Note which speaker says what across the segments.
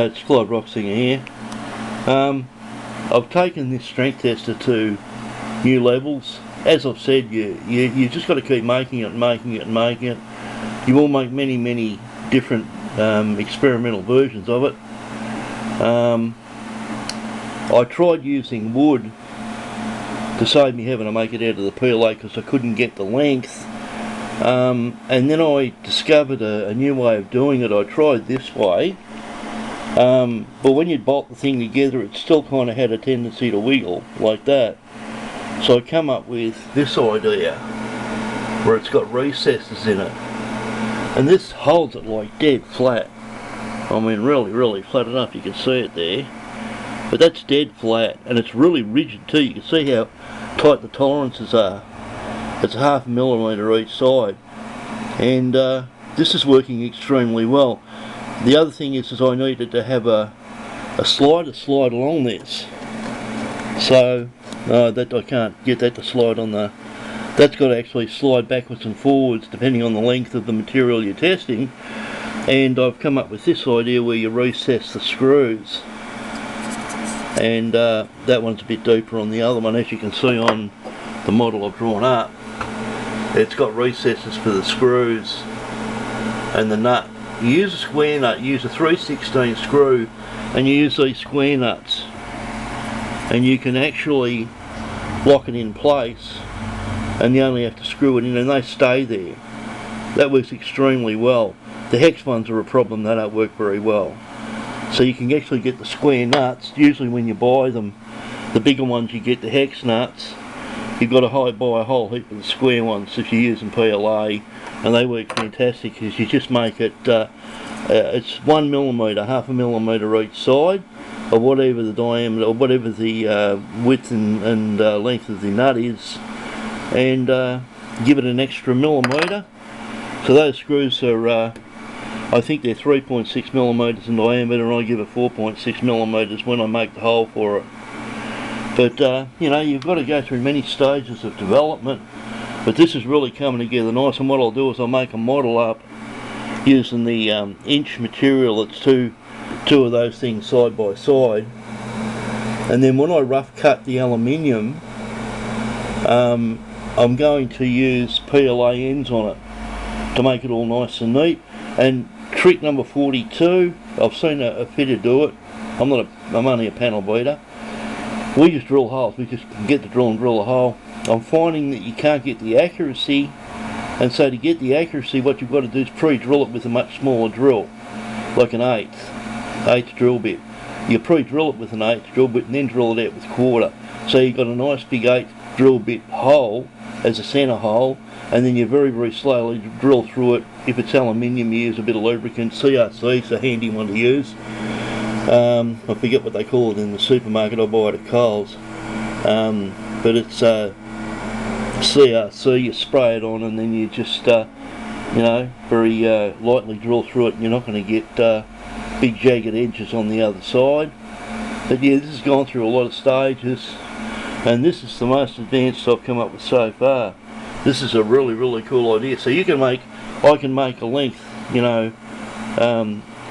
Speaker 1: It's Clyde Rocksinger here. I've taken this strength tester to new levels. As I've said, you just got to keep making it and making it and making it. You will make many different experimental versions of it. I tried using wood to save me having to make it out of the PLA because I couldn't get the length. And then I discovered a new way of doing it. I tried this way, but when you bolt the thing together, it still kind of had a tendency to wiggle like that. So I come up with this idea where it's got recesses in it, and this holds it like dead flat. I mean really flat enough, you can see it there, but that's dead flat, and it's really rigid too. You can see how tight the tolerances are. It's 0.5 millimetre each side, and this is working extremely well. The other thing is I needed to have a slider slide along this, so that I can't get that to slide on the. That's got to actually slide backwards and forwards depending on the length of the material you're testing. And I've come up with this idea where you recess the screws, and that one's a bit deeper on the other one. As you can see on the model I've drawn up, it's got recesses for the screws and the nut. You use a square nut, you use a 3/16 screw, and you use these square nuts, and you can actually lock it in place, and you only have to screw it in and they stay there. That works extremely well. The hex ones are a problem, they don't work very well. So you can actually get the square nuts. Usually when you buy them, the bigger ones, you get the hex nuts. You've got to buy a whole heap of the square ones if you're using PLA, and they work fantastic because you just make it, it's 1 millimetre, 0.5 millimetre each side of whatever the diameter or whatever the width and length of the nut is, and give it an extra millimetre. So those screws are, I think they're 3.6 millimetres in diameter, and I give it 4.6 millimetres when I make the hole for it. But you know, you've got to go through many stages of development, but this is really coming together nice. And what I'll do is I'll make a model up using the inch material. It's two of those things side by side, and then when I rough cut the aluminium, I'm going to use PLA ends on it to make it all nice and neat. And trick number 42, I've seen a fitter do it. I'm only a panel beater. We just drill holes. We just get the drill and drill a hole. I'm finding that you can't get the accuracy, and so to get the accuracy, what you've got to do is pre-drill it with a much smaller drill, like an eighth drill bit. You pre-drill it with an eighth drill bit and then drill it out with quarter. So you've got a nice big eighth drill bit hole as a centre hole, and then you very slowly drill through it. If it's aluminium, you use a bit of lubricant. CRC is a handy one to use. I forget what they call it in the supermarket. I buy it at Coles, but it's CRC. You spray it on, and then you just you know, very lightly drill through it, and you're not going to get big jagged edges on the other side. But yeah, this has gone through a lot of stages, and this is the most advanced I've come up with so far. This is a really cool idea. So I can make a length, you know,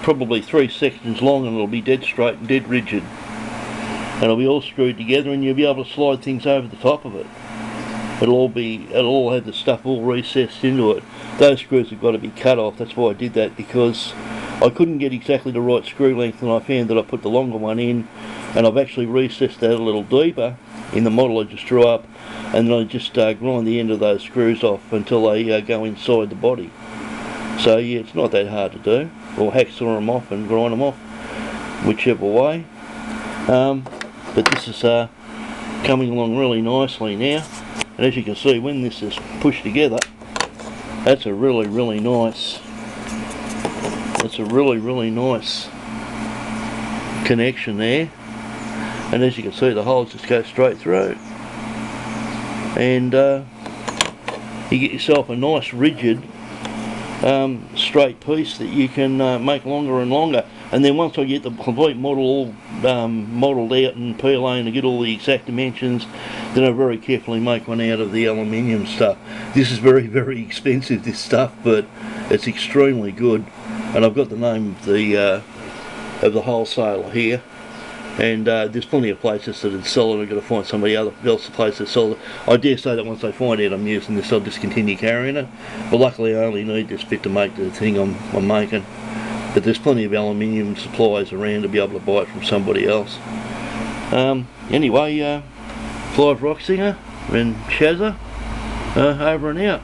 Speaker 1: probably 3 sections long, and it'll be dead straight and dead rigid, and it'll be all screwed together, and you'll be able to slide things over the top of it. It'll all have the stuff all recessed into it. Those screws have got to be cut off. That's why I did that, because I couldn't get exactly the right screw length, and I found that I put the longer one in, and I've actually recessed that a little deeper in the model I just drew up, and then I just grind the end of those screws off until they go inside the body. So yeah, it's not that hard to do, or hacksaw them off and grind them off, whichever way. But this is coming along really nicely now, and as you can see, when this is pushed together, that's a really nice. That's a really nice connection there, and as you can see, the holes just go straight through, and you get yourself a nice rigid straight piece that you can make longer and longer. And then once I get the complete model all modelled out in PLA and I get all the exact dimensions, then I very carefully make one out of the aluminium stuff. This is very expensive, this stuff, but it's extremely good. And I've got the name of of the wholesaler here. And there's plenty of places that would sell it. I've got to find somebody else the place that sells it. I dare say that once they find out I'm using this, they'll discontinue carrying it. But luckily I only need this bit to make the thing I'm making. But there's plenty of aluminium supplies around to be able to buy it from somebody else. Anyway, Clive Rocksinger and Shazza, over and out.